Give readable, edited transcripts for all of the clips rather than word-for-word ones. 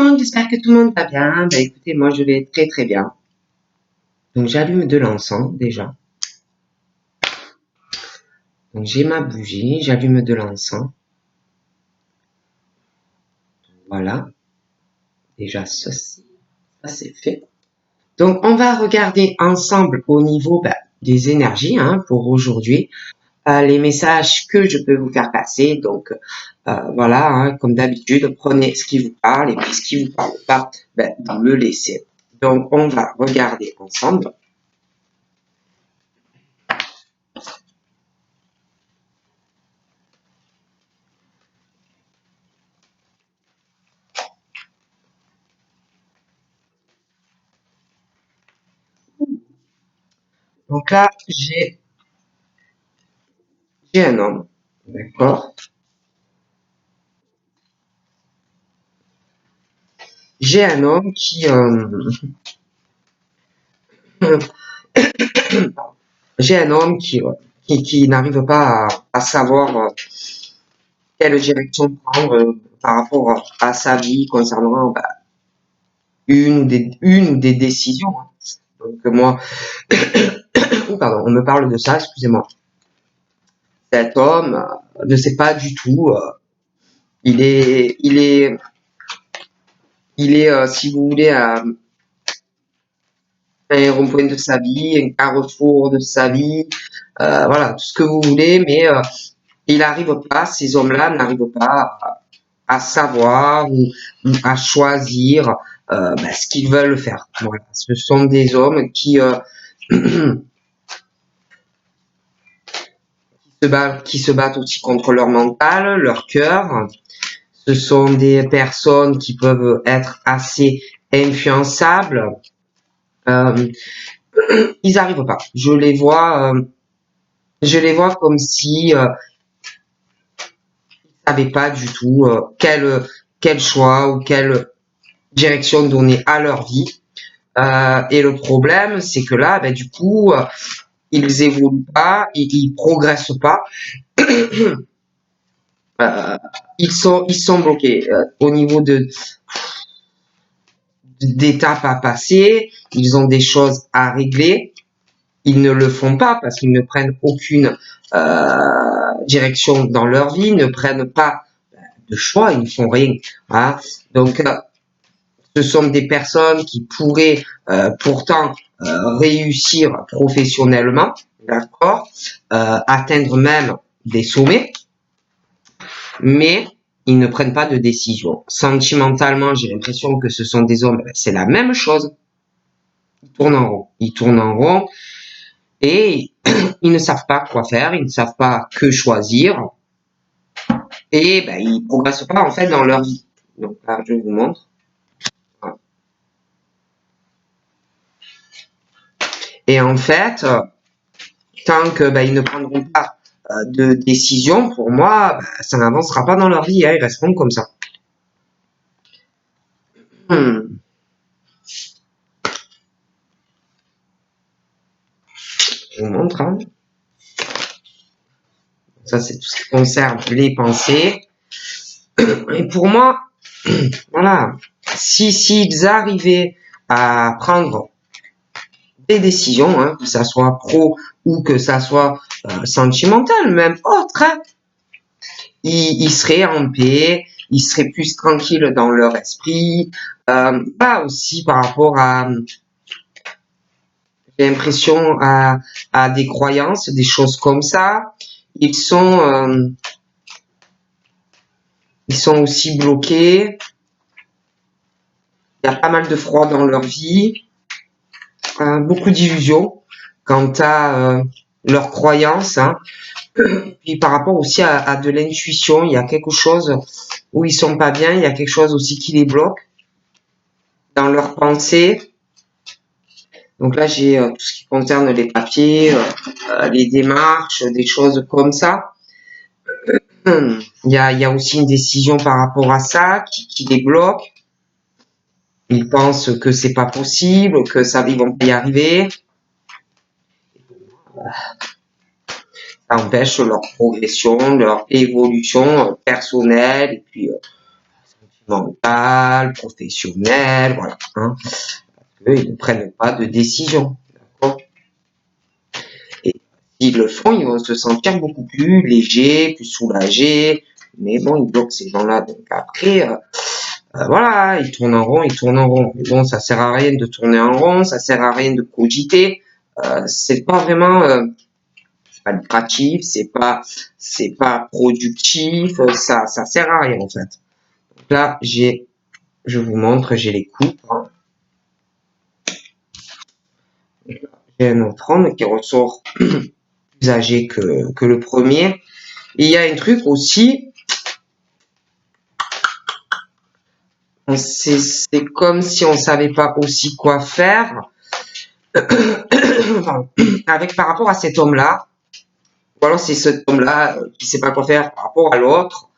monde, j'espère que tout le monde va bien. Bah, écoutez, moi je vais très très bien. Donc j'allume de l'encens déjà. Donc j'ai ma bougie, j'allume de l'encens. Voilà, déjà ceci, ça c'est fait. Donc on va regarder ensemble au niveau des énergies pour aujourd'hui. Les messages que je peux vous faire passer. Donc voilà, comme d'habitude, prenez ce qui vous parle et puis ce qui vous parle pas, vous le laissez. Donc on va regarder ensemble. Donc là, j'ai un homme, d'accord. J'ai un homme j'ai un homme qui n'arrive pas à savoir quelle direction prendre par rapport à sa vie concernant une ou des décisions. Donc moi, pardon, on me parle de ça, excusez-moi. Cet homme ne sait pas du tout. Il est, il est, si vous voulez, un rond-point de sa vie, un carrefour de sa vie, voilà, tout ce que vous voulez, mais il n'arrive pas, ces hommes-là n'arrivent pas à savoir ou à choisir ce qu'ils veulent faire. Voilà. Ce sont des hommes qui qui se battent aussi contre leur mental, leur cœur. Ce sont des personnes qui peuvent être assez influençables. Ils n'arrivent pas. Je les vois comme si ils savaient pas du tout quel choix ou quelle direction donner à leur vie. Et le problème, c'est que là, du coup, ils évoluent pas, ils progressent pas. Ils sont bloqués au niveau d'étapes à passer. Ils ont des choses à régler. Ils ne le font pas parce qu'ils ne prennent aucune direction dans leur vie, ne prennent pas de choix, ils ne font rien. Hein. Donc, ce sont des personnes qui pourraient pourtant réussir professionnellement, d'accord, atteindre même des sommets, mais ils ne prennent pas de décision. Sentimentalement, j'ai l'impression que ce sont des hommes, c'est la même chose. Ils tournent en rond. Ils tournent en rond et ils ne savent pas quoi faire, ils ne savent pas que choisir et ils progressent pas en fait dans leur vie. Donc là, je vous montre. Voilà. Et en fait, tant que ils ne prendront pas de décision, pour moi, ça n'avancera pas dans leur vie, ils resteront comme ça. Je vous montre. Hein. Ça, c'est tout ce qui concerne les pensées. Et pour moi, voilà, s'ils arrivaient à prendre des décisions, que ça soit pro ou que ça soit sentimental, même autre, ils seraient en paix, ils seraient plus tranquilles dans leur esprit. Pas aussi par rapport à, j'ai l'impression, à des croyances, des choses comme ça. Ils sont aussi bloqués. Il y a pas mal de froid dans leur vie, beaucoup d'illusions quant à leurs croyances. Hein. Puis par rapport aussi à de l'intuition, il y a quelque chose où ils sont pas bien, il y a quelque chose aussi qui les bloque dans leurs pensées. Donc là, j'ai tout ce qui concerne les papiers, les démarches, des choses comme ça. Il y a aussi une décision par rapport à ça qui les bloque. Ils pensent que c'est pas possible, que ça, ils vont pas y arriver. Ça empêche leur progression, leur évolution personnelle et puis mental, professionnel, voilà. Hein, ils ne prennent pas de décision. Et s'ils le font, ils vont se sentir beaucoup plus légers, plus soulagés. Mais bon, ils bloquent ces gens-là. Donc après, voilà, ils tournent en rond, ils tournent en rond. Mais bon, ça sert à rien de tourner en rond, ça sert à rien de cogiter. C'est pas vraiment, c'est pas lucratif, c'est pas productif, ça sert à rien en fait. Donc là, je vous montre, j'ai les coupes. Hein. J'ai un autre homme qui ressort plus âgé que le premier. Et il y a un truc aussi, c'est comme si on savait pas aussi quoi faire avec par rapport à cet homme-là. Ou alors c'est cet homme-là qui sait pas quoi faire par rapport à l'autre,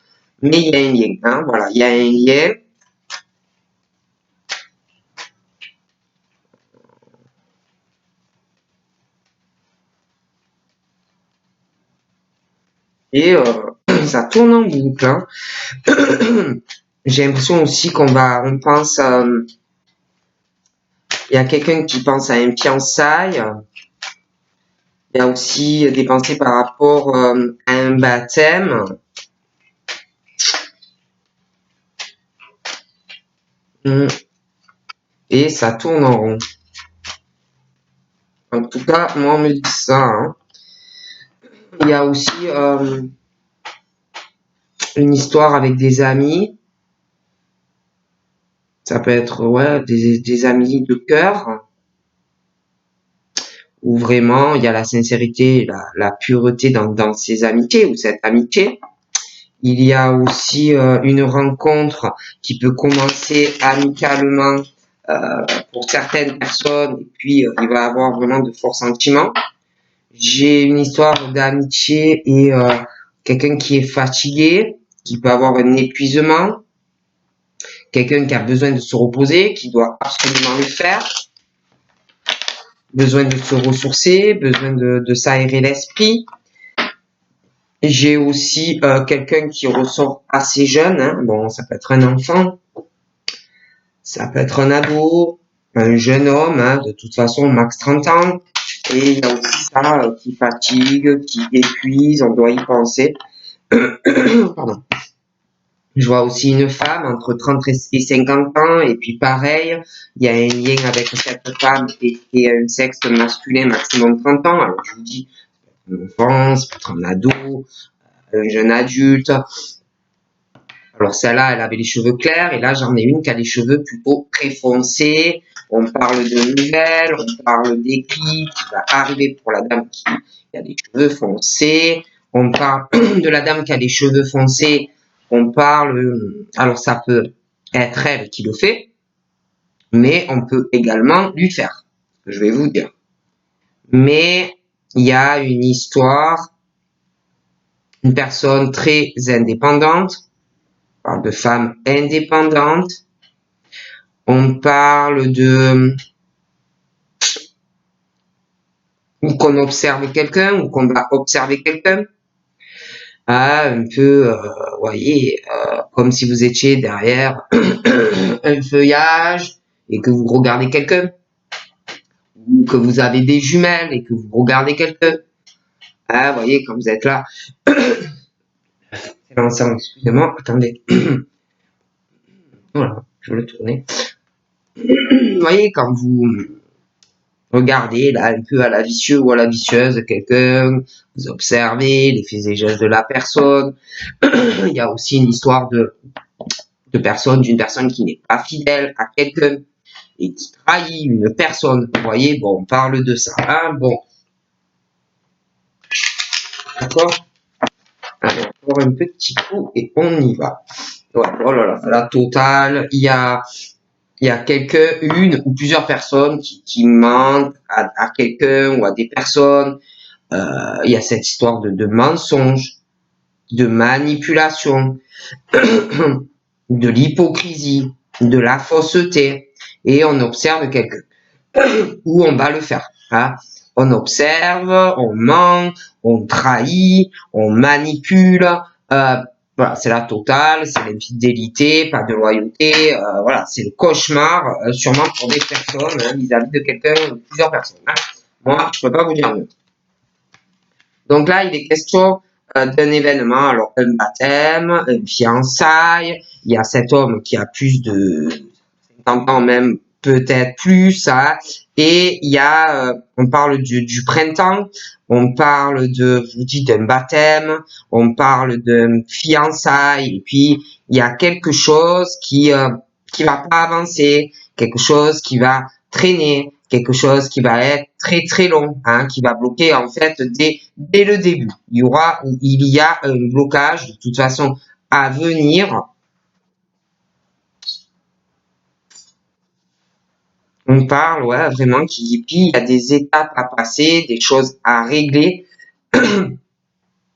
mais il y a un lien. Hein, voilà, il y a un lien. Et ça tourne en boucle. Hein. J'ai l'impression aussi on pense, il y a quelqu'un qui pense à un fiançailles. Il y a aussi des pensées par rapport à un baptême. Et ça tourne en rond. En tout cas, moi, on me dit ça. Hein. Il y a aussi une histoire avec des amis. Ça peut être ouais, des amis de cœur. Où vraiment, il y a la sincérité, la pureté dans ces amitiés ou cette amitié. Il y a aussi une rencontre qui peut commencer amicalement pour certaines personnes et puis il va avoir vraiment de forts sentiments. J'ai une histoire d'amitié et quelqu'un qui est fatigué, qui peut avoir un épuisement, quelqu'un qui a besoin de se reposer, qui doit absolument le faire, besoin de se ressourcer, besoin de s'aérer l'esprit. J'ai aussi quelqu'un qui ressort assez jeune, hein. Bon, ça peut être un enfant, ça peut être un ado, un jeune homme, hein, de toute façon, max 30 ans. Et il y a aussi ça qui fatigue, qui épuise, on doit y penser. Pardon. Je vois aussi une femme entre 30 et 50 ans, et puis pareil, il y a un lien avec cette femme et un sexe masculin maximum 30 ans. Alors je vous dis, un enfant, ça peut être un ado, un jeune adulte. Alors celle-là, elle avait les cheveux clairs, et là j'en ai une qui a les cheveux plutôt très foncés. On parle de nouvelles, on parle d'écrit qui va arriver pour la dame qui a les cheveux foncés. On parle de la dame qui a les cheveux foncés. On parle, alors ça peut être elle qui le fait, mais on peut également lui faire, je vais vous dire. Mais il y a une histoire, une personne très indépendante, on parle de femme indépendante, on parle de ou qu'on observe quelqu'un ou qu'on va observer quelqu'un. Ah, un peu, voyez, comme si vous étiez derrière un feuillage et que vous regardez quelqu'un. Ou que vous avez des jumelles et que vous regardez quelqu'un. Ah, voyez, quand vous êtes là. C'est l'ensemble, excusez-moi, attendez. Voilà, je vais le tourner. Vous voyez, quand vous regardez là un peu à la vicieux ou à la vicieuse quelqu'un, vous observez les faits et gestes de la personne. Il y a aussi une histoire d'une personne qui n'est pas fidèle à quelqu'un et qui trahit une personne. Vous voyez, bon, on parle de ça. Hein, bon. D'accord? Allez, encore un petit coup et on y va. Ouais, oh là là, la totale, il y a une ou plusieurs personnes qui mentent à quelqu'un ou à des personnes. Il y a cette histoire de mensonge, de manipulation, de l'hypocrisie, de la fausseté. Et on observe quelqu'un. Ou on va le faire. Hein. On observe, on ment, on trahit, on manipule. voilà, c'est la totale, c'est l'infidélité, pas de loyauté, voilà, c'est le cauchemar, sûrement pour des personnes, hein, vis-à-vis de quelqu'un ou de plusieurs personnes. Hein. Moi, je peux pas vous dire mieux. Donc là, il est question d'un événement, alors un baptême, une fiançailles, il y a cet homme qui a plus de 50 ans, même peut-être plus, hein, et il y a, on parle du printemps, on parle de, je vous dis, d'un baptême, on parle de fiançailles, et puis il y a quelque chose qui va pas avancer, quelque chose qui va traîner, quelque chose qui va être très très long, hein, qui va bloquer en fait dès le début. Il y a un blocage de toute façon à venir. On parle, ouais, vraiment puis il y a des étapes à passer, des choses à régler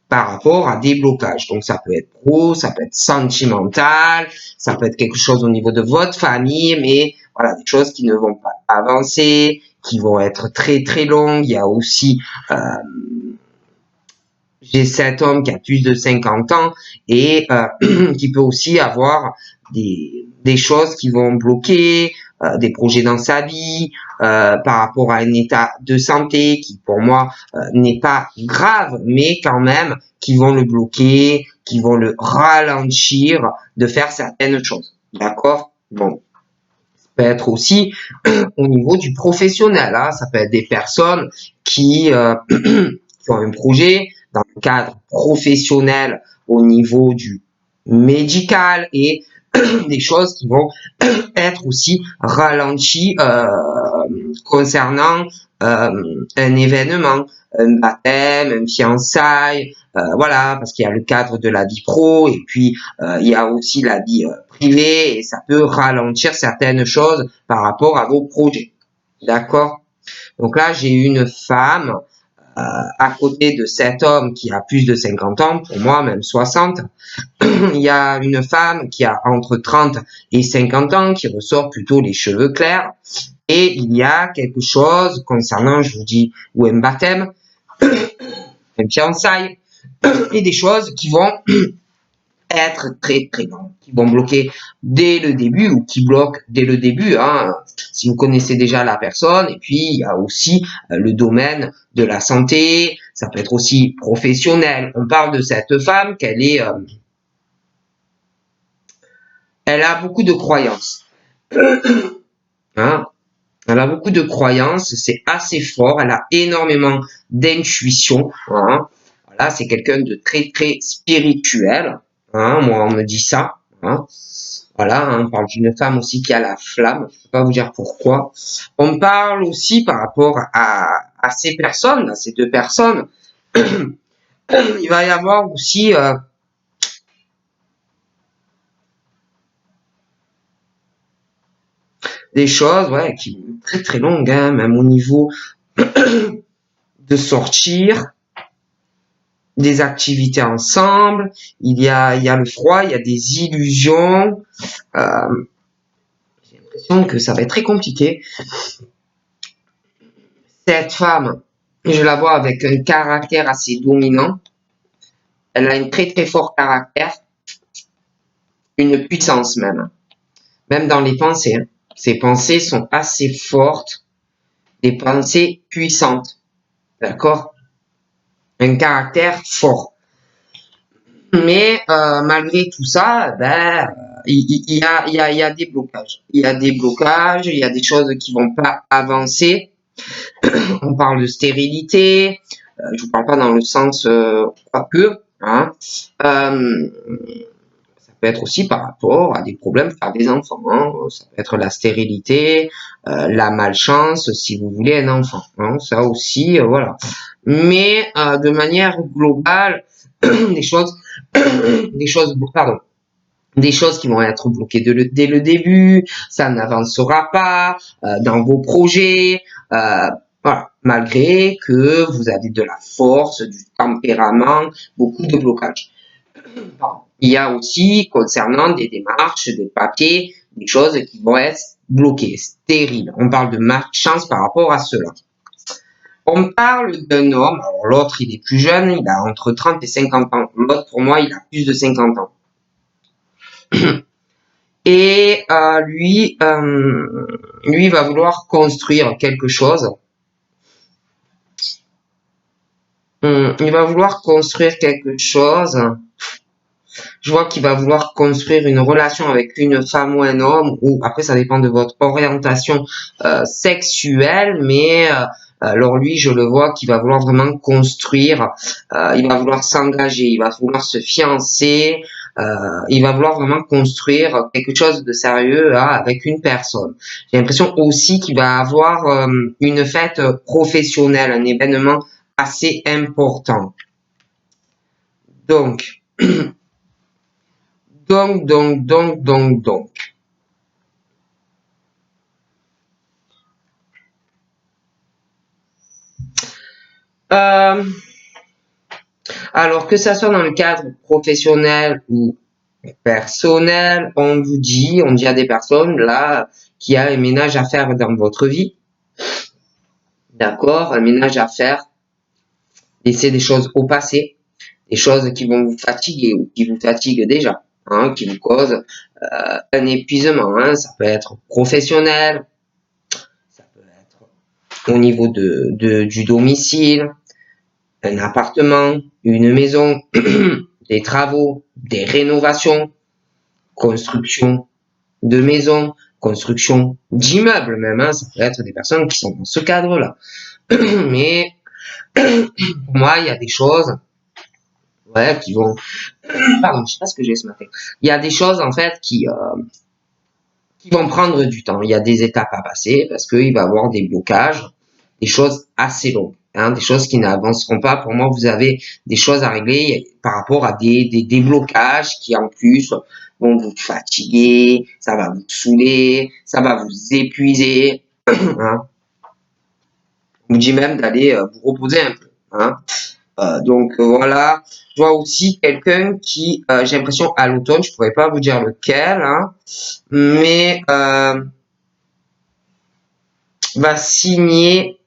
par rapport à des blocages. Donc ça peut être pro, ça peut être sentimental, ça peut être quelque chose au niveau de votre famille, mais voilà, des choses qui ne vont pas avancer, qui vont être très très longues. Il y a aussi j'ai cet homme qui a plus de 50 ans et qui peut aussi avoir des choses qui vont bloquer, des projets dans sa vie, par rapport à un état de santé qui pour moi n'est pas grave, mais quand même qui vont le bloquer, qui vont le ralentir de faire certaines choses. D'accord? Bon. Ça peut être aussi au niveau du professionnel. Hein. Ça peut être des personnes qui qui ont un projet dans le cadre professionnel au niveau du médical et des choses qui vont être aussi ralenties concernant un événement, un baptême, une fiançaille, voilà, parce qu'il y a le cadre de la vie pro et puis il y a aussi la vie privée et ça peut ralentir certaines choses par rapport à vos projets. D'accord? Donc là, j'ai une femme à côté de cet homme qui a plus de 50 ans, pour moi même 60, il y a une femme qui a entre 30 et 50 ans, qui ressort plutôt les cheveux clairs, et il y a quelque chose concernant, je vous dis, ou un baptême, un fiançailles, et des choses qui vont être très très longues, qui vont bloquer dès le début ou qui bloquent dès le début, hein, si vous connaissez déjà la personne. Et puis il y a aussi le domaine de la santé, ça peut être aussi professionnel. On parle de cette femme qu'elle est, elle a beaucoup de croyances, hein. Elle a beaucoup de croyances, c'est assez fort, elle a énormément d'intuition, hein. Voilà, c'est quelqu'un de très très spirituel, hein. Moi on me dit ça, hein. Voilà, hein, on parle d'une femme aussi qui a la flamme, je ne peux pas vous dire pourquoi. On parle aussi par rapport à ces personnes, à ces deux personnes, il va y avoir aussi des choses, ouais, qui sont très très longues, hein, même au niveau de sortir, des activités ensemble, il y a le froid, il y a des illusions. J'ai l'impression que ça va être très compliqué. Cette femme, je la vois avec un caractère assez dominant. Elle a un très très fort caractère, une puissance même, même dans les pensées. Hein. Ses pensées sont assez fortes, des pensées puissantes, d'accord? Un caractère fort. Mais malgré tout ça, ben, il y a des blocages. Il y a des blocages, il y a des choses qui vont pas avancer. On parle de stérilité. Je vous parle pas dans le sens pas que. Hein. Ça peut être aussi par rapport à des problèmes faire des enfants. Hein. Ça peut être la stérilité, la malchance, si vous voulez un enfant. Hein. Ça aussi, voilà. Mais de manière globale, des choses, pardon, des choses qui vont être bloquées dès le début, ça n'avancera pas dans vos projets, voilà, malgré que vous avez de la force, du tempérament, beaucoup de blocages. Il y a aussi, concernant des démarches, des papiers, des choses qui vont être bloquées, stériles. On parle de malchance par rapport à cela. On parle d'un homme, alors l'autre il est plus jeune, il a entre 30 et 50 ans. L'autre pour moi il a plus de 50 ans. Et lui va vouloir construire quelque chose. Il va vouloir construire quelque chose. Je vois qu'il va vouloir construire une relation avec une femme ou un homme, ou après ça dépend de votre orientation sexuelle, mais alors lui, je le vois qu'il va vouloir vraiment construire, il va vouloir s'engager, il va vouloir se fiancer, il va vouloir vraiment construire quelque chose de sérieux avec une personne. J'ai l'impression aussi qu'il va avoir une fête professionnelle, un événement assez important. Donc, donc. Alors que ça soit dans le cadre professionnel ou personnel, on dit à des personnes là qui a un ménage à faire dans votre vie, d'accord, un ménage à faire, laisser des choses au passé, des choses qui vont vous fatiguer ou qui vous fatiguent déjà, qui vous causent un épuisement. Ça peut être professionnel, ça peut être au niveau du domicile, un appartement, une maison, des travaux, des rénovations, construction de maisons, construction d'immeubles même. Ça peut être des personnes qui sont dans ce cadre-là. Mais pour moi, il y a des choses qui vont... Pardon, je sais pas ce que j'ai ce matin. Il y a des choses en fait qui vont prendre du temps. Il y a des étapes à passer parce qu'il va y avoir des blocages, des choses assez longues. Des choses qui n'avanceront pas. Pour moi, vous avez des choses à régler par rapport à des blocages qui, en plus, vont vous fatiguer, ça va vous saouler, ça va vous épuiser. On vous dit même d'aller vous reposer un peu. Donc voilà, je vois aussi quelqu'un qui, j'ai l'impression à l'automne, je pourrais pas vous dire lequel, mais va signer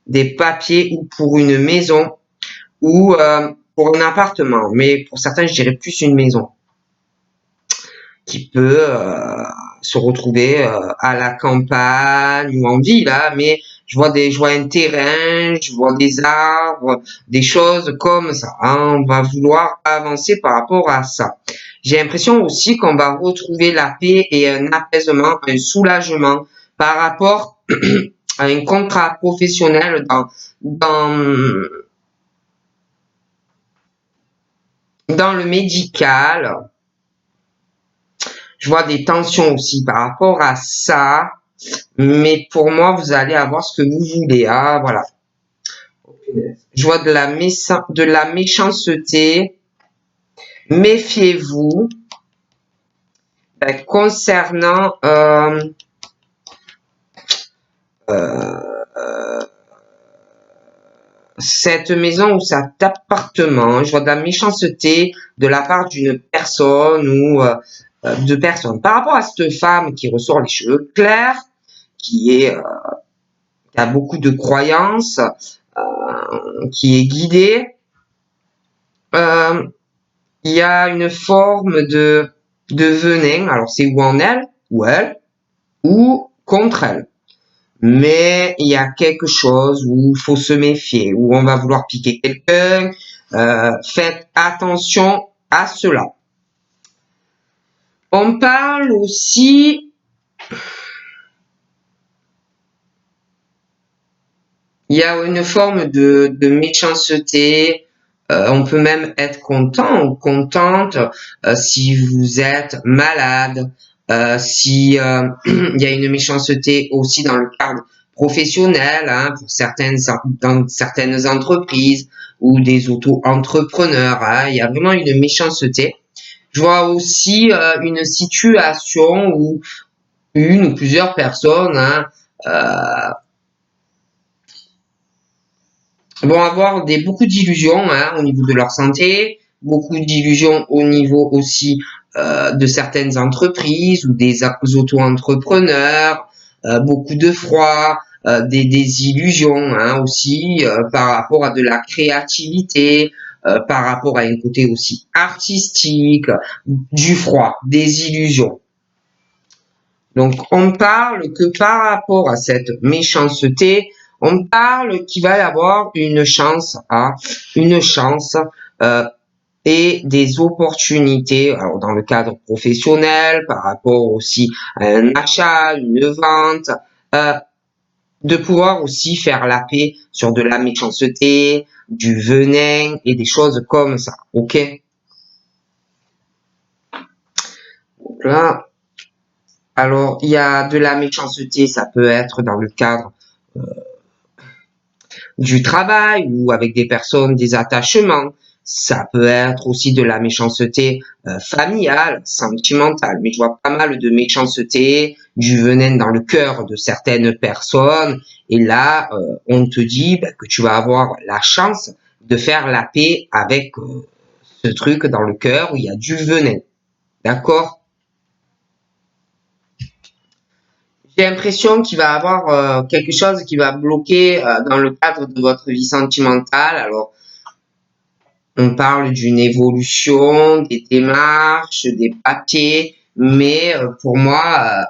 des papiers ou pour une maison ou pour un appartement, mais pour certains, je dirais plus une maison qui peut se retrouver à la campagne ou en ville, mais je vois un terrain, je vois des arbres, des choses comme ça. On va vouloir avancer par rapport à ça. J'ai l'impression aussi qu'on va retrouver la paix et un apaisement, un soulagement par rapport à un contrat professionnel dans le médical. Je vois des tensions aussi par rapport à ça. Mais pour moi, vous allez avoir ce que vous voulez. Voilà. Je vois de la méchanceté. Méfiez-vous. Concernant cette maison ou cet appartement, je vois de la méchanceté de la part d'une personne ou de personnes. Par rapport à cette femme qui ressort les cheveux clairs, qui a beaucoup de croyances, qui est guidée, il y a une forme de venin. Alors c'est ou en elle, ou contre elle. Mais il y a quelque chose où il faut se méfier, où on va vouloir piquer quelqu'un. Faites attention à cela. On parle aussi... Il y a une forme de méchanceté. On peut même être content ou contente si vous êtes malade. Si il y a une méchanceté aussi dans le cadre professionnel, pour dans certaines entreprises ou des auto-entrepreneurs, il y a vraiment une méchanceté. Je vois aussi une situation où une ou plusieurs personnes vont avoir beaucoup d'illusions au niveau de leur santé, beaucoup d'illusions au niveau aussi de certaines entreprises ou des auto-entrepreneurs, beaucoup de froid, des illusions, hein, aussi, par rapport à de la créativité, par rapport à un côté aussi artistique, du froid, des illusions. Donc, on parle que par rapport à cette méchanceté, on parle qu'il va y avoir une chance euh, et des opportunités, alors dans le cadre professionnel, par rapport aussi à un achat, une vente, euh, de pouvoir aussi faire la paix sur de la méchanceté, du venin et des choses comme ça. Ok? Donc là, alors il y a de la méchanceté, ça peut être dans le cadre du travail ou avec des personnes, des attachements. Ça peut être aussi de la méchanceté familiale, sentimentale. Mais je vois pas mal de méchanceté, du venin dans le cœur de certaines personnes. Et là, on te dit que tu vas avoir la chance de faire la paix avec ce truc dans le cœur où il y a du venin. D'accord? J'ai l'impression qu'il va y avoir quelque chose qui va bloquer dans le cadre de votre vie sentimentale. Alors, on parle d'une évolution, des démarches, des papiers, mais pour moi,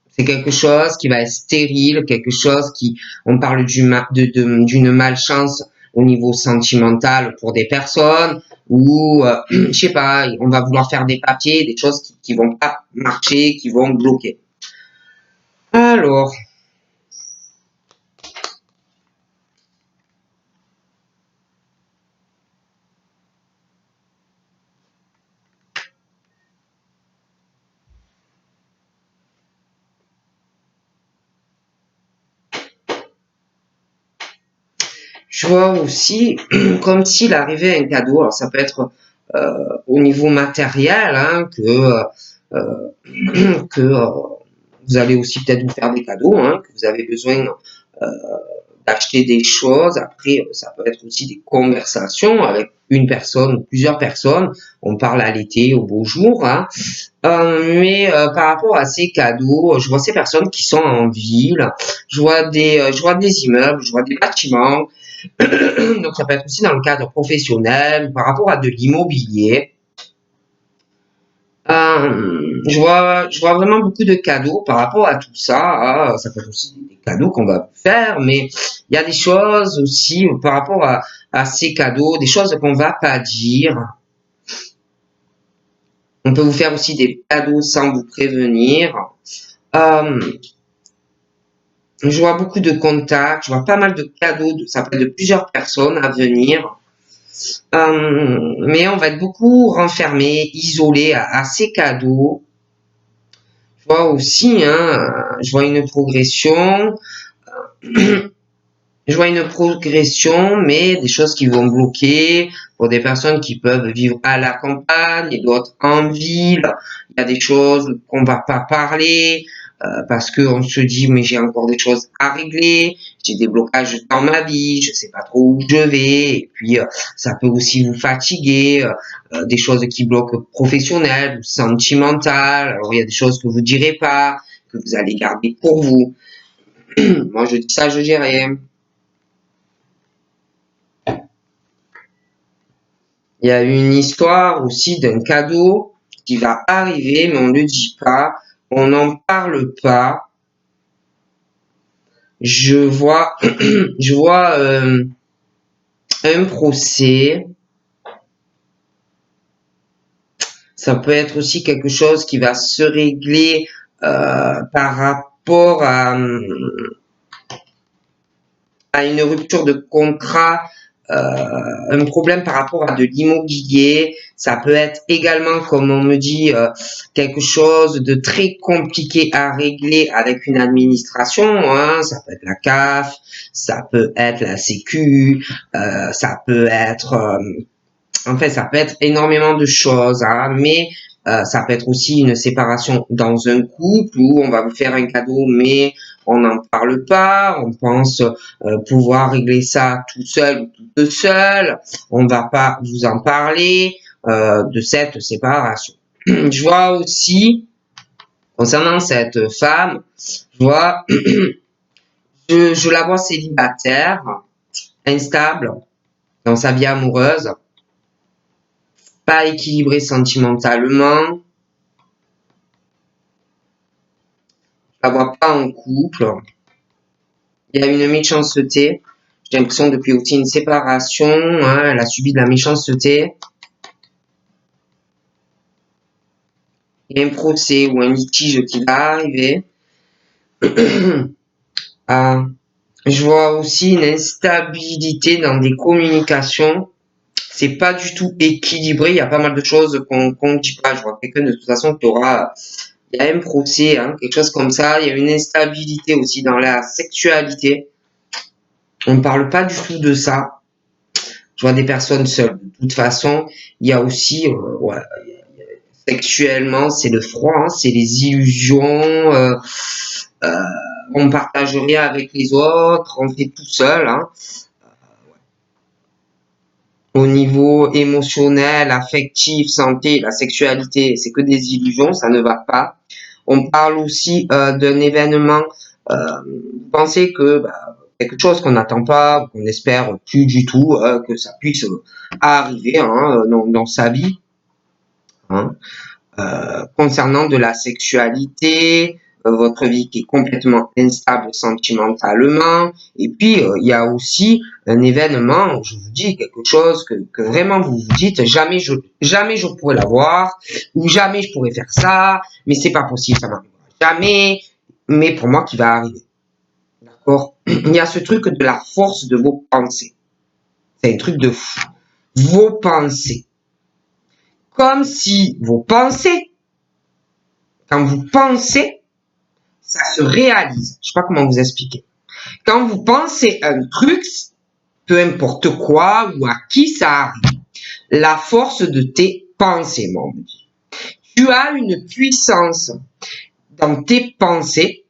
c'est quelque chose qui va être stérile, quelque chose qui, on parle d'une malchance au niveau sentimental pour des personnes, ou je sais pas, on va vouloir faire des papiers, des choses qui vont pas marcher, qui vont bloquer. Alors, je vois aussi comme s'il arrivait un cadeau. Alors ça peut être au niveau matériel, hein, que vous allez aussi peut-être vous faire des cadeaux, hein, que vous avez besoin euh, d'acheter des choses. Après, ça peut être aussi des conversations avec une personne ou plusieurs personnes. On parle à l'été, au beau jour, hein. Mais par rapport à ces cadeaux, je vois ces personnes qui sont en ville, je vois des immeubles, je vois des bâtiments. Donc ça peut être aussi dans le cadre professionnel, par rapport à de l'immobilier. Je vois vraiment beaucoup de cadeaux par rapport à tout ça. Ah, ça peut être aussi des cadeaux qu'on va faire, mais il y a des choses aussi par rapport à ces cadeaux, des choses qu'on va pas dire. On peut vous faire aussi des cadeaux sans vous prévenir. Euh, je vois beaucoup de contacts, je vois pas mal de cadeaux, ça peut être de plusieurs personnes à venir. Mais on va être beaucoup renfermé, isolé à ces cadeaux. Je vois aussi, hein, je vois une progression, je vois une progression, mais des choses qui vont bloquer pour des personnes qui peuvent vivre à la campagne et d'autres en ville. Il y a des choses qu'on va pas parler parce que on se dit mais j'ai encore des choses à régler, j'ai des blocages dans ma vie, je sais pas trop où je vais. Et puis ça peut aussi vous fatiguer, des choses qui bloquent professionnelles ou sentimentales. Alors il y a des choses que vous direz pas, que vous allez garder pour vous. Moi je dis ça, je dis rien. Il y a une histoire aussi d'un cadeau qui va arriver, mais on ne le dit pas, on n'en parle pas. Je vois, je vois un procès. Ça peut être aussi quelque chose qui va se régler par rapport à une rupture de contrat, un problème par rapport à de l'immobilier. Ça peut être également, comme on me dit, quelque chose de très compliqué à régler avec une administration. Hein. Ça peut être la CAF, ça peut être la Sécu, ça peut être en fait, ça peut être énormément de choses, hein, mais ça peut être aussi une séparation dans un couple où on va vous faire un cadeau, mais on n'en parle pas, on pense pouvoir régler ça tout seul ou toute seule, on va pas vous en parler de cette séparation. Je vois aussi, concernant cette femme, je vois Je la vois célibataire, instable dans sa vie amoureuse, pas équilibrée sentimentalement, je la vois pas en couple. Il y a une méchanceté. J'ai l'impression depuis aussi une séparation, hein, elle a subi de la méchanceté. Il y a un procès ou un litige qui va arriver. Ah, je vois aussi une instabilité dans des communications. C'est pas du tout équilibré. Il y a pas mal de choses qu'on dit pas. Je vois quelqu'un de toute façon qui aura, il y a un procès, hein, quelque chose comme ça. Il y a une instabilité aussi dans la sexualité. On ne parle pas du tout de ça. Je vois des personnes seules. De toute façon, il y a aussi, ouais, sexuellement, c'est le froid, hein, c'est les illusions. Euh, on partage rien avec les autres, on fait tout seul. Hein. Au niveau émotionnel, affectif, santé, la sexualité, c'est que des illusions, ça ne va pas. On parle aussi d'un événement. Vous pensez que quelque chose qu'on n'attend pas, qu'on espère plus du tout, que ça puisse arriver hein, dans sa vie. Hein. Concernant de la sexualité, votre vie qui est complètement instable sentimentalement. Et puis, il y a aussi un événement où je vous dis quelque chose que vraiment vous vous dites jamais je pourrais l'avoir, ou jamais je pourrais faire ça, mais c'est pas possible, ça m'arrivera jamais, mais pour moi qui va arriver. D'accord? Il y a ce truc de la force de vos pensées. C'est un truc de fou. Vos pensées. Comme si vos pensées, quand vous pensez, ça se réalise. Je sais pas comment vous expliquer. Quand vous pensez un truc, peu importe quoi ou à qui ça arrive, la force de tes pensées, mon dit. Tu as une puissance dans tes pensées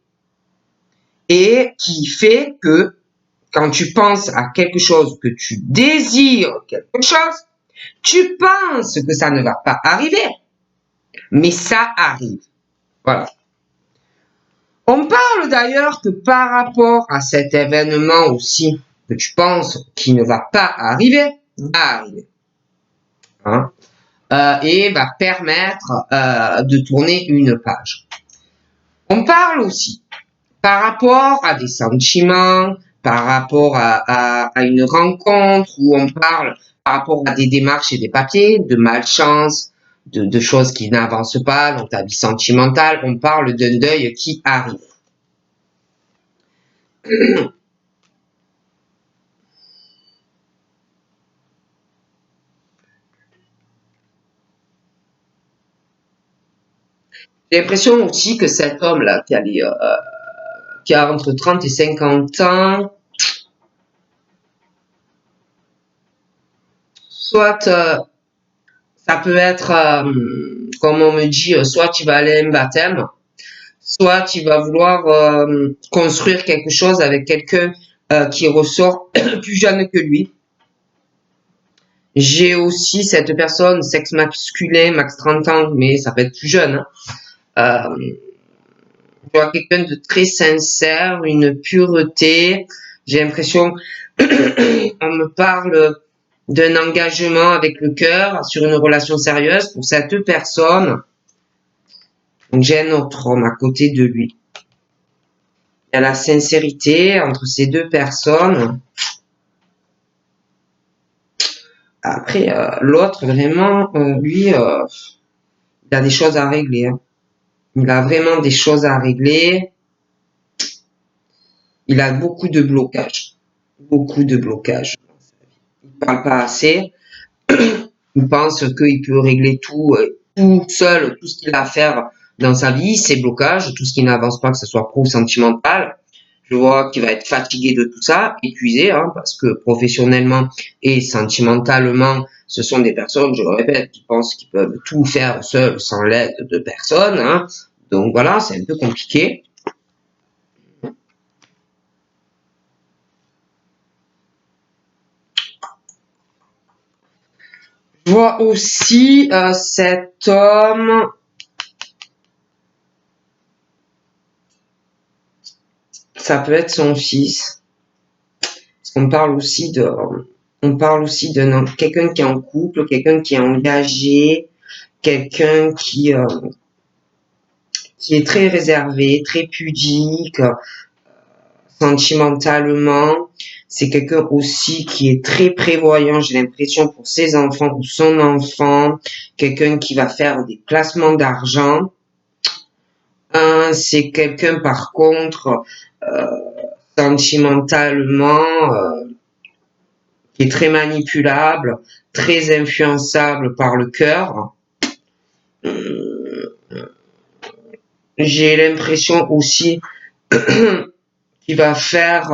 et qui fait que quand tu penses à quelque chose, que tu désires quelque chose, tu penses que ça ne va pas arriver, mais ça arrive. Voilà. On parle d'ailleurs que par rapport à cet événement aussi que tu penses qui ne va pas arriver, va arriver. Hein, et va permettre de tourner une page. On parle aussi par rapport à des sentiments, par rapport à une rencontre, où on parle par rapport à des démarches et des papiers, de malchance, de choses qui n'avancent pas dans ta vie sentimentale, on parle d'un deuil qui arrive. J'ai l'impression aussi que cet homme-là, qui a entre 30 et 50 ans, soit ça peut être, comme on me dit, soit tu vas aller à un baptême, soit tu vas vouloir construire quelque chose avec quelqu'un qui ressort plus jeune que lui. J'ai aussi cette personne, sexe masculin, max 30 ans, mais ça peut être plus jeune. Hein. Je vois quelqu'un de très sincère, une pureté. J'ai l'impression, on me parle d'un engagement avec le cœur sur une relation sérieuse pour cette personne. Donc j'ai un autre homme à côté de lui. Il y a la sincérité entre ces deux personnes. Après, l'autre, vraiment, lui, il a des choses à régler. Hein. Il a vraiment des choses à régler. Il a beaucoup de blocages. Beaucoup de blocages. Il parle pas assez. Il pense qu'il peut régler tout, tout seul, tout ce qu'il a à faire dans sa vie, ses blocages, tout ce qui n'avance pas, que ce soit pro ou sentimental. Je vois qu'il va être fatigué de tout ça, épuisé, hein, parce que professionnellement et sentimentalement, ce sont des personnes, je le répète, qui pensent qu'ils peuvent tout faire seuls sans l'aide de personne. Hein. Donc voilà, c'est un peu compliqué. Je vois aussi cet homme, ça peut être son fils. On parle aussi de quelqu'un qui est en couple, quelqu'un qui est engagé, quelqu'un qui est très réservé, très pudique, sentimentalement. C'est quelqu'un aussi qui est très prévoyant, j'ai l'impression, pour ses enfants ou son enfant. Quelqu'un qui va faire des placements d'argent. C'est quelqu'un, par contre, sentimentalement, qui est très manipulable, très influençable par le cœur. J'ai l'impression aussi qu'il va faire...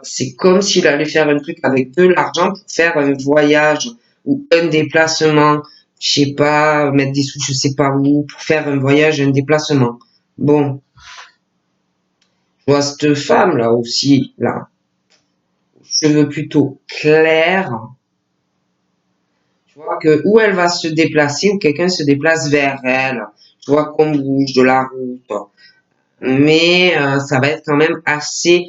c'est comme s'il allait faire un truc avec de l'argent pour faire un voyage ou un déplacement. Je sais pas, mettre des sous, je sais pas où, pour faire un voyage, un déplacement. Bon, je vois cette femme là aussi, là, cheveux plutôt clairs. Je vois que où elle va se déplacer, ou quelqu'un se déplace vers elle. Je vois qu'on bouge de la route. Mais ça va être quand même assez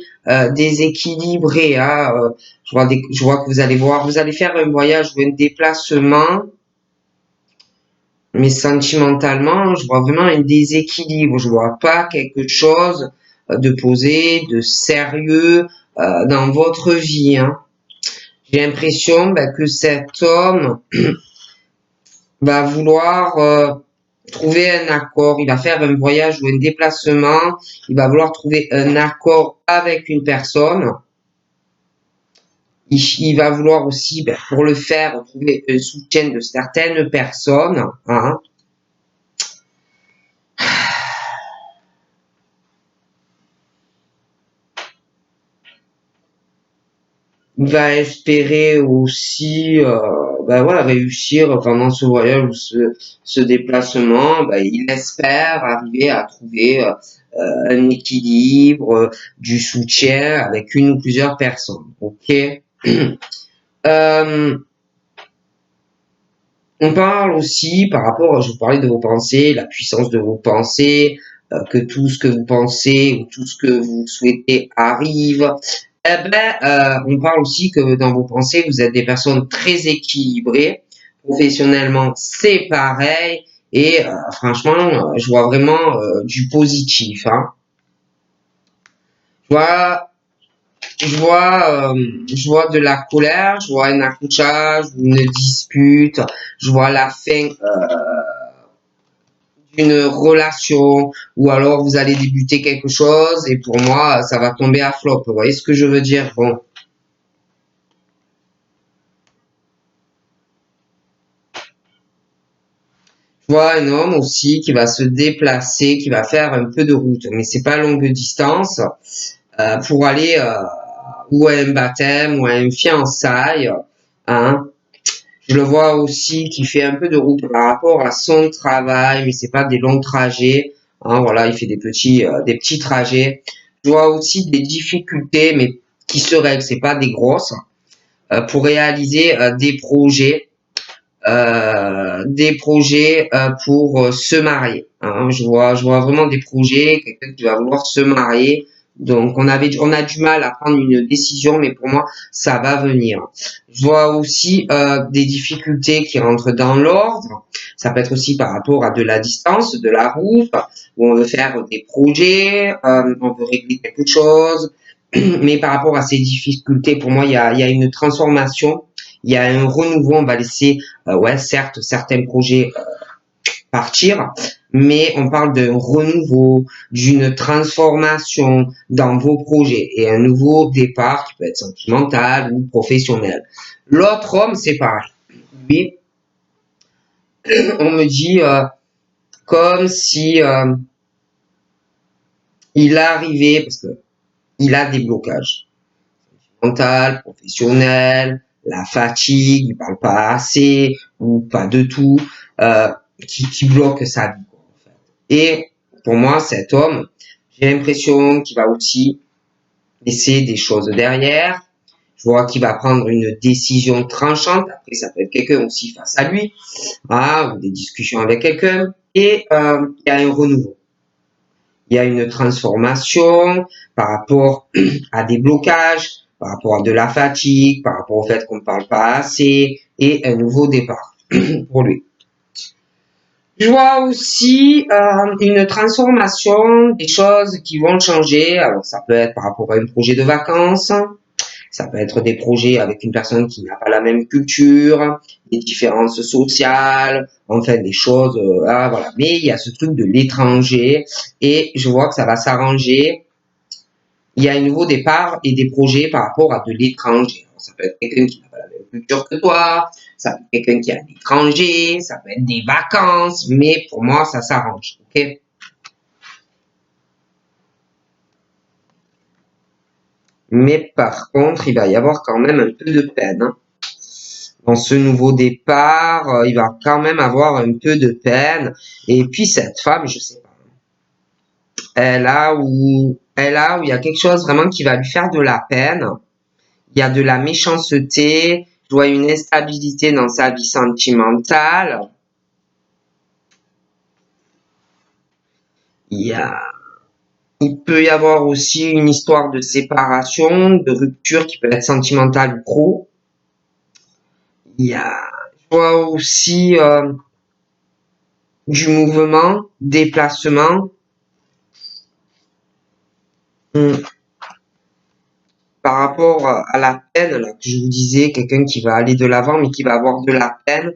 déséquilibré. Hein. Je vois que vous allez faire un voyage ou un déplacement, mais sentimentalement, je vois vraiment un déséquilibre. Je vois pas quelque chose de posé, de sérieux dans votre vie. Hein. J'ai l'impression que cet homme va vouloir trouver un accord, il va faire un voyage ou un déplacement, il va vouloir trouver un accord avec une personne. Il va vouloir aussi, pour le faire, trouver un soutien de certaines personnes. Hein. Il va espérer aussi voilà, réussir pendant ce voyage ou ce déplacement. Il espère arriver à trouver un équilibre, du soutien avec une ou plusieurs personnes. Ok. On parle aussi par rapport, je vous parlais de vos pensées, la puissance de vos pensées, que tout ce que vous pensez ou tout ce que vous souhaitez arrive. On parle aussi que dans vos pensées, vous êtes des personnes très équilibrées. Professionnellement, c'est pareil. Et franchement, je vois vraiment du positif. Hein. Je vois, je vois de la colère, je vois un accouchage, une dispute, je vois la fin d'une relation, ou alors vous allez débuter quelque chose et pour moi, ça va tomber à flop. Vous voyez ce que je veux dire? Bon. Je vois un homme aussi qui va se déplacer, qui va faire un peu de route, mais c'est pas longue distance, pour aller ou à un baptême ou à un fiançailles. Hein. Je le vois aussi qui fait un peu de route par rapport à son travail, mais c'est pas des longs trajets. Hein, voilà, il fait des petits trajets. Je vois aussi des difficultés, mais qui se règlent, c'est pas des grosses, pour réaliser des projets pour se marier. Hein. Je vois vraiment des projets, quelqu'un qui va vouloir se marier. Donc on a du mal à prendre une décision, mais pour moi ça va venir. Je vois aussi des difficultés qui rentrent dans l'ordre. Ça peut être aussi par rapport à de la distance, de la route, où on veut faire des projets, on veut régler quelque chose. Mais par rapport à ces difficultés, pour moi il y a une transformation, il y a un renouveau. On va laisser ouais, certes, certains projets partir, mais on parle d'un renouveau, d'une transformation dans vos projets et un nouveau départ qui peut être sentimental ou professionnel. L'autre homme, c'est pareil. Lui, on me dit comme si il arrivait, parce que il a des blocages mental, professionnel, la fatigue, il parle pas assez ou pas de tout. Qui bloque sa vie. En fait. Et pour moi, cet homme, j'ai l'impression qu'il va aussi laisser des choses derrière. Je vois qu'il va prendre une décision tranchante. Après, ça peut être quelqu'un aussi face à lui, ou des discussions avec quelqu'un. Et il y a un renouveau. il y a une transformation par rapport à des blocages, par rapport à de la fatigue, par rapport au fait qu'on ne parle pas assez, et un nouveau départ pour lui. Je vois aussi une transformation des choses qui vont changer. Alors ça peut être par rapport à un projet de vacances, ça peut être des projets avec une personne qui n'a pas la même culture, des différences sociales, enfin des choses, voilà. Mais il y a ce truc de l'étranger et je vois que ça va s'arranger. Il y a un nouveau départ et des projets par rapport à de l'étranger. Ça peut être quelqu'un qui n'a pas la même culture que toi, ça peut être quelqu'un qui est à l'étranger, ça peut être des vacances, mais pour moi, ça s'arrange, ok? Mais par contre, il va y avoir quand même un peu de peine, hein. Dans ce nouveau départ, il va quand même avoir un peu de peine. Et puis cette femme, je sais pas, elle a où il y a quelque chose vraiment qui va lui faire de la peine. Il y a de la méchanceté, je vois une instabilité dans sa vie sentimentale. Il y a, il peut y avoir aussi une histoire de séparation, de rupture qui peut être sentimentale ou pro. Je vois aussi du mouvement, déplacement. Hum, Par rapport à la peine, là, que je vous disais, quelqu'un qui va aller de l'avant mais qui va avoir de la peine,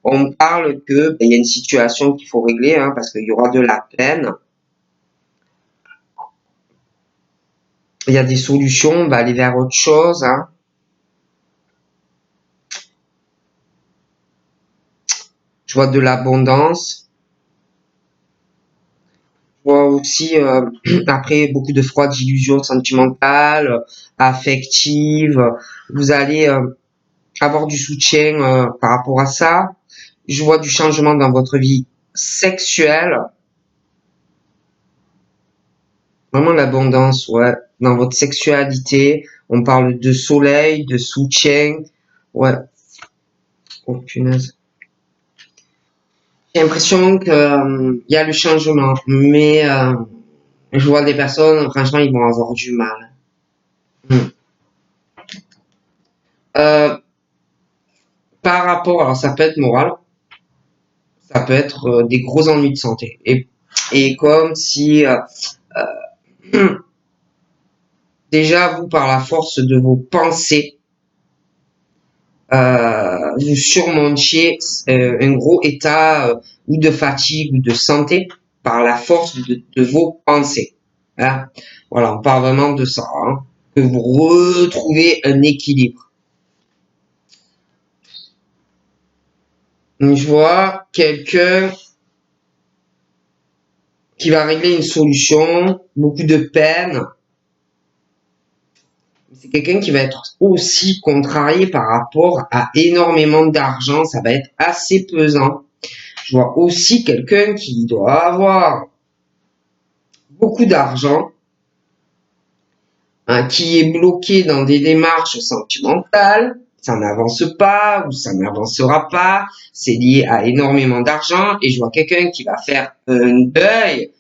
on parle que il y a une situation qu'il faut régler, hein, parce qu'il y aura de la peine. Il y a des solutions, on va aller vers autre chose, hein. Je vois de l'abondance. Je vois aussi après beaucoup de froides illusions sentimentales, affectives. Vous allez avoir du soutien par rapport à ça. Je vois du changement dans votre vie sexuelle. Vraiment l'abondance, ouais. Dans votre sexualité, on parle de soleil, de soutien. Ouais. Oh punaise. J'ai l'impression que y a le changement, mais je vois des personnes, franchement, ils vont avoir du mal. Hmm. Euh, Par rapport, alors ça peut être moral, ça peut être des gros ennuis de santé. Et comme si déjà vous, par la force de vos pensées, vous surmontiez un gros état ou de fatigue ou de santé par la force de vos pensées. Hein. Voilà, on parle vraiment de ça, hein, que vous retrouvez un équilibre. Je vois quelqu'un qui va régler une solution, beaucoup de peine. C'est quelqu'un qui va être aussi contrarié par rapport à énormément d'argent, ça va être assez pesant. Je vois aussi quelqu'un qui doit avoir beaucoup d'argent, hein, qui est bloqué dans des démarches sentimentales, ça n'avance pas ou ça n'avancera pas, c'est lié à énormément d'argent et je vois quelqu'un qui va faire un deuil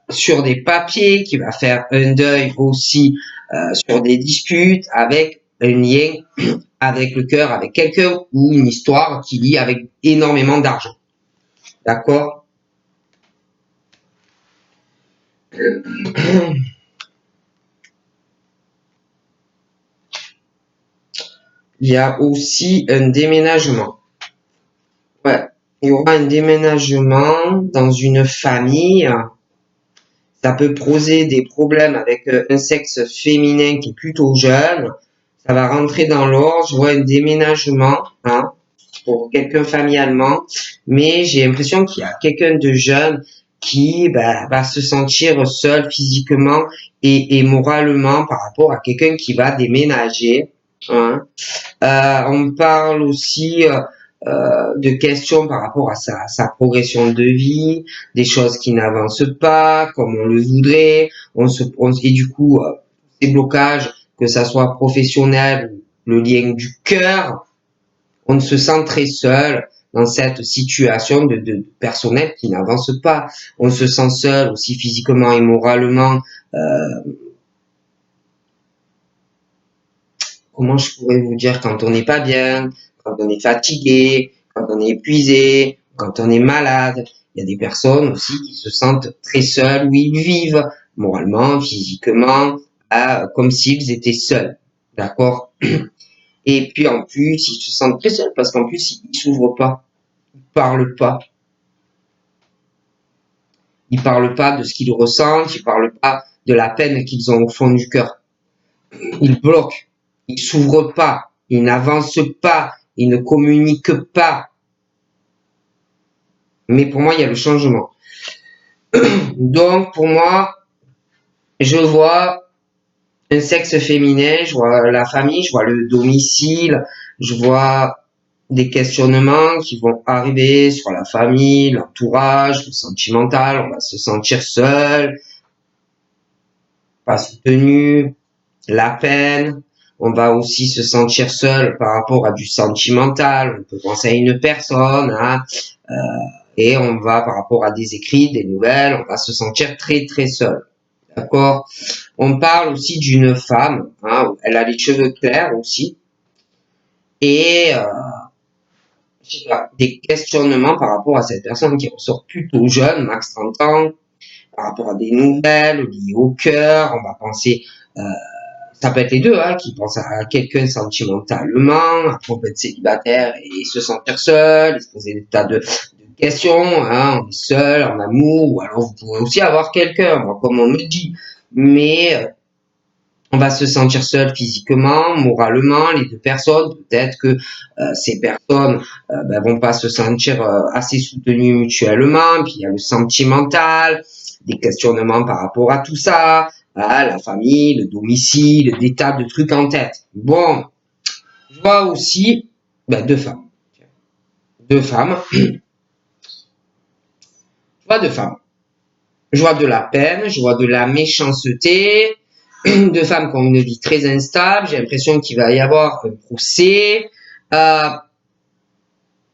sur des papiers, qui va faire un deuil aussi sur des disputes avec un lien avec le cœur, avec quelqu'un ou une histoire qui lie avec énormément d'argent. D'accord? Il y a aussi un déménagement. Ouais, il y aura un déménagement dans une famille. Ça peut poser des problèmes avec un sexe féminin qui est plutôt jeune. Ça va rentrer dans l'ordre. Je vois un déménagement, hein, pour quelqu'un familialement. Mais j'ai l'impression qu'il y a quelqu'un de jeune qui va se sentir seul physiquement et moralement par rapport à quelqu'un qui va déménager. Hein. On parle aussi de questions par rapport à sa progression de vie, des choses qui n'avancent pas comme on le voudrait, et du coup, ces blocages, que ça soit professionnel ou le lien du cœur, on se sent très seul dans cette situation de personnel qui n'avance pas. On se sent seul aussi physiquement et moralement. Comment je pourrais vous dire, quand on n'est pas bien, quand on est fatigué, quand on est épuisé, quand on est malade. Il y a des personnes aussi qui se sentent très seules où ils vivent, moralement, physiquement, comme s'ils étaient seuls. D'accord? Et puis en plus, ils se sentent très seuls parce qu'en plus, ils s'ouvrent pas, ils parlent pas. Ils parlent pas de ce qu'ils ressentent, ils parlent pas de la peine qu'ils ont au fond du cœur. Ils bloquent, ils s'ouvrent pas, ils n'avancent pas, ils ne communiquent pas. Mais pour moi, il y a le changement. Donc, pour moi, je vois un sexe féminin, je vois la famille, je vois le domicile, je vois des questionnements qui vont arriver sur la famille, l'entourage, le sentimental, on va se sentir seul, pas soutenu, la peine, on va aussi se sentir seul par rapport à du sentimental, on peut penser à une personne, hein, et on va par rapport à des écrits, des nouvelles, on va se sentir très très seul. D'accord? On parle aussi d'une femme, hein, elle a les cheveux clairs aussi, et je sais pas, des questionnements par rapport à cette personne qui ressort plutôt jeune, max 30 ans, par rapport à des nouvelles liées au cœur, on va penser, ça peut être les deux, hein, qui pensent à quelqu'un sentimentalement, à peut être célibataire et se sentir seul, et se poser des tas de questions, hein, on est seul, en amour, ou alors vous pouvez aussi avoir quelqu'un, moi, comme on me dit, mais on va se sentir seul physiquement, moralement, les deux personnes. Peut-être que ces personnes vont pas se sentir assez soutenues mutuellement. Puis il y a le sentimental, des questionnements par rapport à tout ça, à la famille, le domicile, des tas de trucs en tête. Bon, je vois aussi deux femmes. Deux femmes. Je vois deux femmes. Je vois de la peine, je vois de la méchanceté, deux femmes qui ont une vie très instable, j'ai l'impression qu'il va y avoir un procès,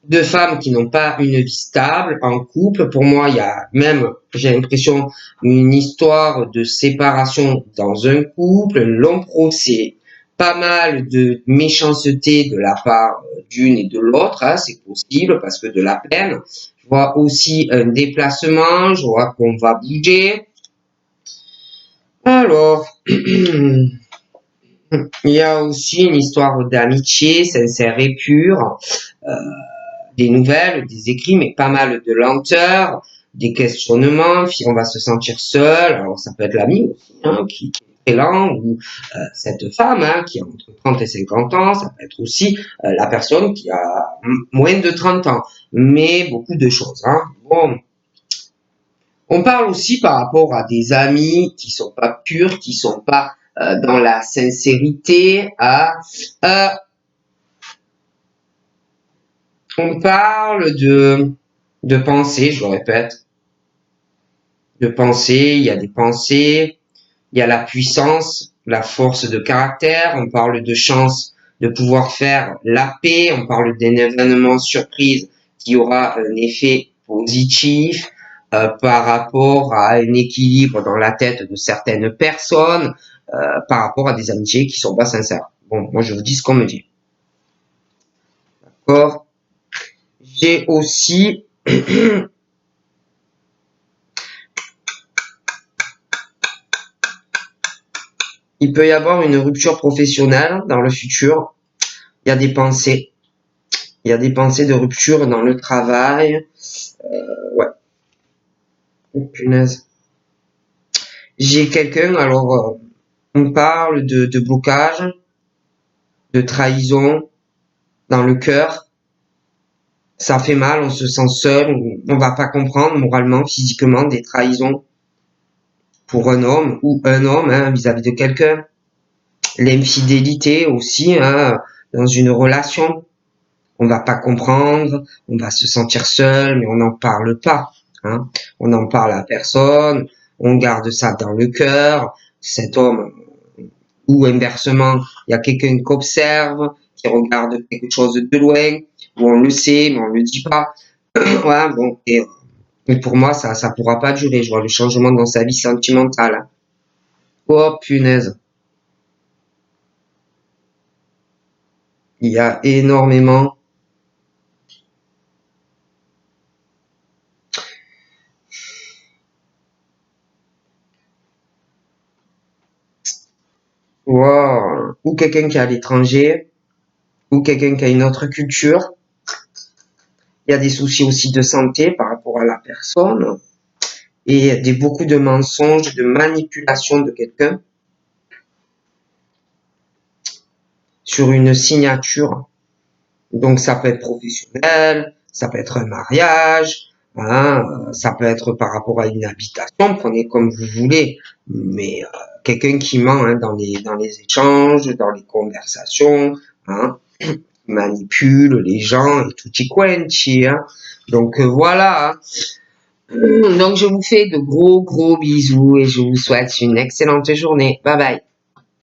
deux femmes qui n'ont pas une vie stable en couple. Pour moi, il y a même, j'ai l'impression, une histoire de séparation dans un couple, un long procès, pas mal de méchanceté de la part d'une et de l'autre, hein, c'est possible parce que de la peine. Je vois aussi un déplacement, je vois qu'on va bouger. Alors, il y a aussi une histoire d'amitié sincère et pure, euh, des nouvelles, des écrits, mais pas mal de lenteur, des questionnements, si on va se sentir seul, alors ça peut être l'ami aussi, hein, qui est très lent, ou cette femme hein, qui a entre 30 et 50 ans, ça peut être aussi la personne qui a moins de 30 ans, mais beaucoup de choses. Hein. Bon. On parle aussi par rapport à des amis qui sont pas purs, qui sont pas dans la sincérité. Euh, on parle de pensée, je le répète, de pensée. Il y a des pensées, il y a la puissance, la force de caractère. On parle de chance de pouvoir faire la paix. On parle d'un événement surprise qui aura un effet positif. Par rapport à un équilibre dans la tête de certaines personnes, par rapport à des amitiés qui sont pas sincères. Bon, moi je vous dis ce qu'on me dit. D'accord. J'ai aussi il peut y avoir une rupture professionnelle dans le futur. Il y a des pensées. Il y a des pensées de rupture dans le travail. Ouais. Oh, punaise. J'ai quelqu'un, alors on parle de blocage, de trahison dans le cœur. Ça fait mal, on se sent seul, on va pas comprendre moralement, physiquement des trahisons pour un homme ou un homme hein, vis-à-vis de quelqu'un. L'infidélité aussi hein, dans une relation, on va pas comprendre, on va se sentir seul, mais on n'en parle pas. Hein. On en parle à personne, on garde ça dans le cœur. Cet homme ou inversement, il y a quelqu'un qui observe, qui regarde quelque chose de loin. ou on le sait, mais on le dit pas. Voilà, bon, et pour moi, ça pourra pas durer. Je vois le changement dans sa vie sentimentale, hein. Oh, punaise. Il y a énormément. Wow. Ou quelqu'un qui est à l'étranger, ou quelqu'un qui a une autre culture. Il y a des soucis aussi de santé par rapport à la personne. Et beaucoup de mensonges, de manipulation de quelqu'un sur une signature. Donc ça peut être professionnel, ça peut être un mariage, hein, ça peut être par rapport à une habitation, prenez comme vous voulez, mais quelqu'un qui ment, hein, dans les échanges, dans les conversations, hein, manipule les gens et tutti quanti, hein. Donc voilà, hein. Donc je vous fais de gros bisous et je vous souhaite une excellente journée. Bye bye.